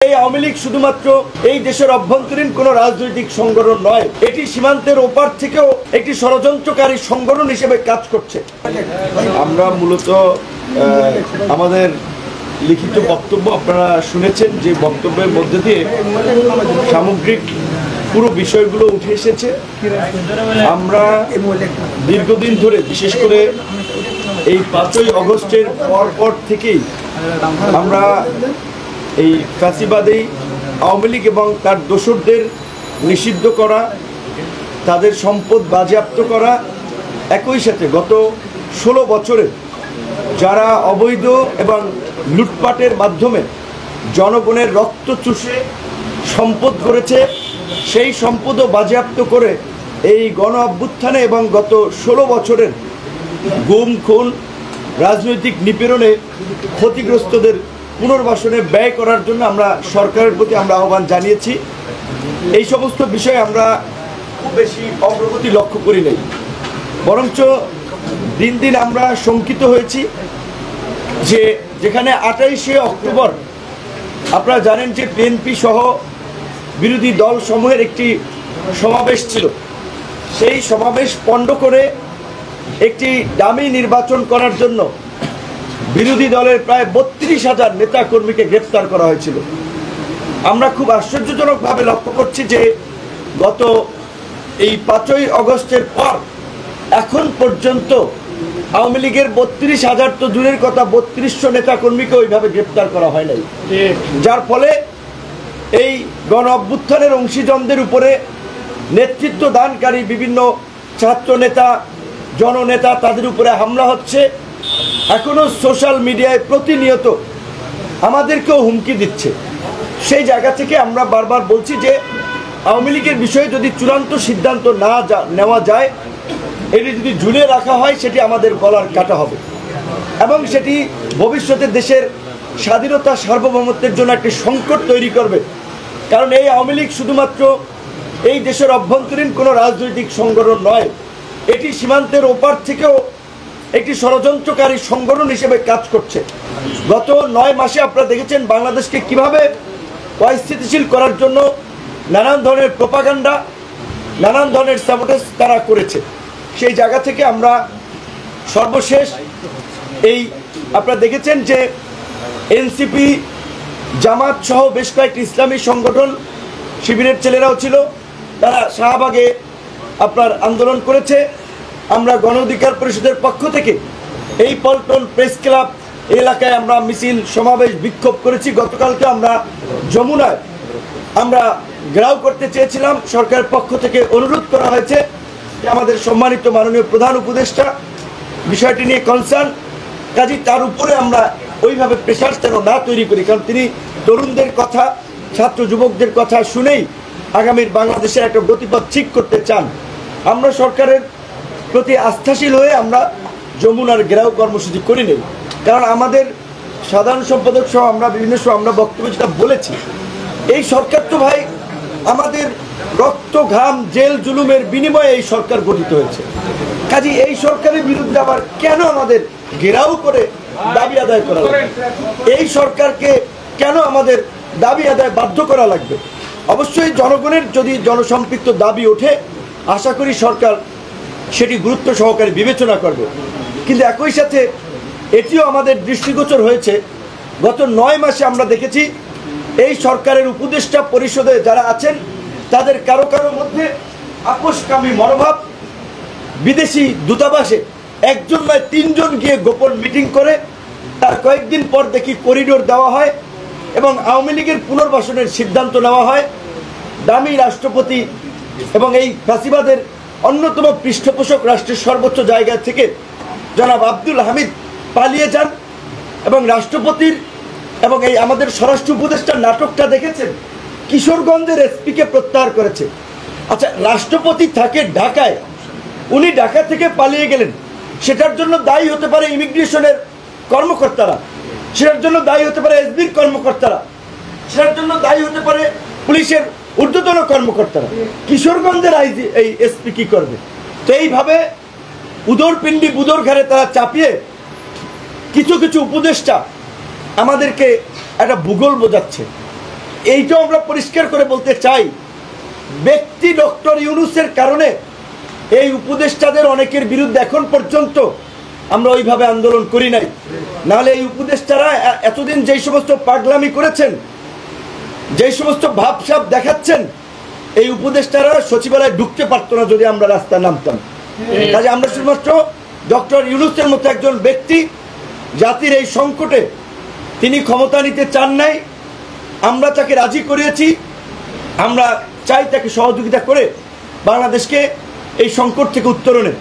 এই আওয়ামী লীগ শুধুমাত্র এই দেশের অভ্যন্তরীণ কোনো রাজনৈতিক সংগঠন নয়, এটি সীমান্তের ওপার থেকেও একটি ষড়যন্ত্রকারী সংগঠন হিসেবে কাজ করছে। আমরা মূলত আমাদের লিখিত বক্তব্য আপনারা শুনেছেন, যে বক্তব্যের মধ্যে দিয়ে সামগ্রিক পুরো বিষয়গুলো উঠে এসেছে। আমরা দীর্ঘদিন ধরে, বিশেষ করে এই 5ই আগস্টের পর থেকেই আমরা এই ফ্যাসিবাদী আওয়ামী লীগ এবং তার দোসরদের নিষিদ্ধ করা, তাদের সম্পদ বাজেয়াপ্ত করা, একই সাথে গত 16 বছরে যারা অবৈধ এবং লুটপাটের মাধ্যমে জনগণের রক্ত চুষে সম্পদ করেছে, সেই সম্পদও বাজেয়াপ্ত করে এই গণ অভ্যুত্থানে এবং গত 16 বছরের গুম খুন রাজনৈতিক নিপীড়নে ক্ষতিগ্রস্তদের পুনর্বাসনে ব্যয় করার জন্য আমরা সরকারের প্রতি আহ্বান জানিয়েছি। এই সমস্ত বিষয়ে আমরা খুব বেশি অগ্রগতি লক্ষ্য করি নাই, বরঞ্চ দিন দিন আমরা শঙ্কিত হয়েছি যে যেখানে 28শে অক্টোবর আপনারা জানেন যে বিএনপি সহ বিরোধী দল সমূহের একটি সমাবেশ ছিল, সেই সমাবেশ পণ্ড করে একটি ডামি নির্বাচন করার জন্য বিরোধী দলের প্রায় 32,000 নেতাকর্মীকে গ্রেফতার করা হয়েছিল। আমরা খুব আশ্চর্যজনকভাবে লক্ষ্য করছি যে গত এই 5ই আগস্টের পর এখন পর্যন্ত আওয়ামী লীগের 32,000 তো দূরের কথা, 3200 নেতাকর্মীকে ওইভাবে গ্রেফতার করা হয় নাই, যার ফলে এই গণ অভ্যুত্থানের অংশীজনদের উপরে নেতৃত্ব দানকারী বিভিন্ন ছাত্র নেতা, জননেতা, তাদের উপরে হামলা হচ্ছে। এখনো সোশ্যাল মিডিয়ায় প্রতিনিয়ত আমাদেরকেও হুমকি দিচ্ছে। সেই জায়গা থেকে আমরা বারবার বলছি যে আওয়ামী লীগের বিষয়ে যদি চূড়ান্ত সিদ্ধান্ত না নেওয়া যায়, এটি যদি ঝুলিয়ে রাখা হয়, সেটি আমাদের গলার কাটা হবে এবং সেটি ভবিষ্যতে দেশের স্বাধীনতা সার্বভৌমত্বের জন্য একটি সংকট তৈরি করবে। কারণ এই আওয়ামী লীগ শুধুমাত্র এই দেশের অভ্যন্তরীণ কোনো রাজনৈতিক সংগঠন নয়, এটি সীমান্তের ওপার থেকেও একটি ষড়যন্ত্রকারী সংগঠন হিসেবে কাজ করছে। গত 9 মাসে আপনারা দেখেছেন বাংলাদেশকে কিভাবে অস্থিতিশীল করার জন্য নানান ধরনের প্রোপাগান্ডা, নানান ধরনের স্যাবোটেজ তারা করেছে। সেই জায়গা থেকে আমরা সর্বশেষ এই আপনারা দেখেছেন যে এনসিপি, জামাত সহ বেশ কয়েকটি ইসলামী সংগঠন, শিবিরের ছেলেরাও ছিল, তারা শাহবাগে আপনার আন্দোলন করেছে। আমরা গণ অধিকার পরিষদের পক্ষ থেকে এই পল্টন প্রেস ক্লাব এলাকায় আমরা মিছিল, সমাবেশ, বিক্ষোভ করেছি। গতকালকে আমরা যমুনায় আমরা ঘেরাও করতে চেয়েছিলাম, সরকারের পক্ষ থেকে অনুরোধ করা হয়েছে যে আমাদের সম্মানিত মাননীয় প্রধান উপদেষ্টা বিষয়টি নিয়ে কনসার্ন, কাজী তার উপরে আমরা ওইভাবে প্রেশার যেন না তৈরি করি, কারণ তিনি তরুণদের কথা, ছাত্র যুবকদের কথা শুনেই আগামীর বাংলাদেশের একটা গতিপথ ঠিক করতে চান। আমরা সরকারের প্রতি আস্থাশীল হয়ে আমরা যমুনার ঘেরাও কর্মসূচি করি নেই, কারণ আমাদের সাধারণ সম্পাদক সহ আমরা বিভিন্ন সময় আমরা বক্তব্য যেটা বলেছি, এই সরকার তো ভাই আমাদের রক্ত ঘাম জেল জুলুমের বিনিময়ে এই সরকার গঠিত হয়েছে। কাজী এই সরকারের বিরুদ্ধে আবার কেন আমাদের ঘেরাও করে দাবি আদায় করা লাগবে? এই সরকারকে কেন আমাদের দাবি আদায় বাধ্য করা লাগবে? অবশ্যই জনগণের যদি জনসম্পৃক্ত দাবি ওঠে, আশা করি সরকার সেটি গুরুত্ব সহকারে বিবেচনা করবে। কিন্তু একই সাথে এটিও আমাদের দৃষ্টিগোচর হয়েছে, গত 9 মাসে আমরা দেখেছি এই সরকারের উপদেষ্টা পরিষদে যারা আছেন তাদের কারো কারো মধ্যে আপোষকামী মনোভাব। বিদেশি দূতাবাসে 1জন নয় 3জন গিয়ে গোপন মিটিং করে, তার কয়েকদিন পর দেখি করিডোর দেওয়া হয় এবং আওয়ামী লীগের পুনর্বাসনের সিদ্ধান্ত নেওয়া হয়। দামি রাষ্ট্রপতি এবং এই ফ্যাসিবাদের অন্যতম পৃষ্ঠপোষক রাষ্ট্রের সর্বোচ্চ জায়গা থেকে জনাব আব্দুল হামিদ পালিয়ে যান এবং রাষ্ট্রপতির এবং এই আমাদের স্বরাষ্ট্র উপদেষ্টার নাটকটা দেখেছেন, কিশোরগঞ্জের এসপিকে প্রত্যাহার করেছে। আচ্ছা, রাষ্ট্রপতি থাকে ঢাকায়, উনি ঢাকা থেকে পালিয়ে গেলেন, সেটার জন্য দায়ী হতে পারে ইমিগ্রেশনের কর্মকর্তারা, সেটার জন্য দায়ী হতে পারে এসবির কর্মকর্তারা, সেটার জন্য দায়ী হতে পারে পুলিশের ঊর্ধ্বতন কর্মকর্তারা। কিশোরগঞ্জের আইজি এই এসপি কি করবে? তো এইভাবে উদরপিণ্ডি বুদর ঘাড়ে তারা চাপিয়ে কিছু কিছু উপদেষ্টা আমাদেরকে একটা ভূগোল বোঝাচ্ছে। এইটাও আমরা পরিষ্কার করে বলতে চাই, ব্যক্তি ডক্টর ইউনূসের কারণে এই উপদেষ্টাদের অনেকের বিরুদ্ধে এখন পর্যন্ত আমরা ওইভাবে আন্দোলন করি নাই। নাহলে এই উপদেষ্টারা এতদিন যেই সমস্ত পাগলামি করেছেন, যেই সমস্ত ভাবসাব দেখাচ্ছেন, এই উপদেষ্টারা সচিবালয়ে ঢুকতে পারতো না যদি আমরা রাস্তায় নামতাম। কাজে আমরা শুধুমাত্র ডক্টর ইউনূসের মতো একজন ব্যক্তি জাতির এই সংকটে তিনি ক্ষমতা নিতে চান নাই, আমরা তাকে রাজি করিয়েছি। আমরা চাই তাকে সহযোগিতা করে বাংলাদেশকে এই সংকট থেকে উত্তরণে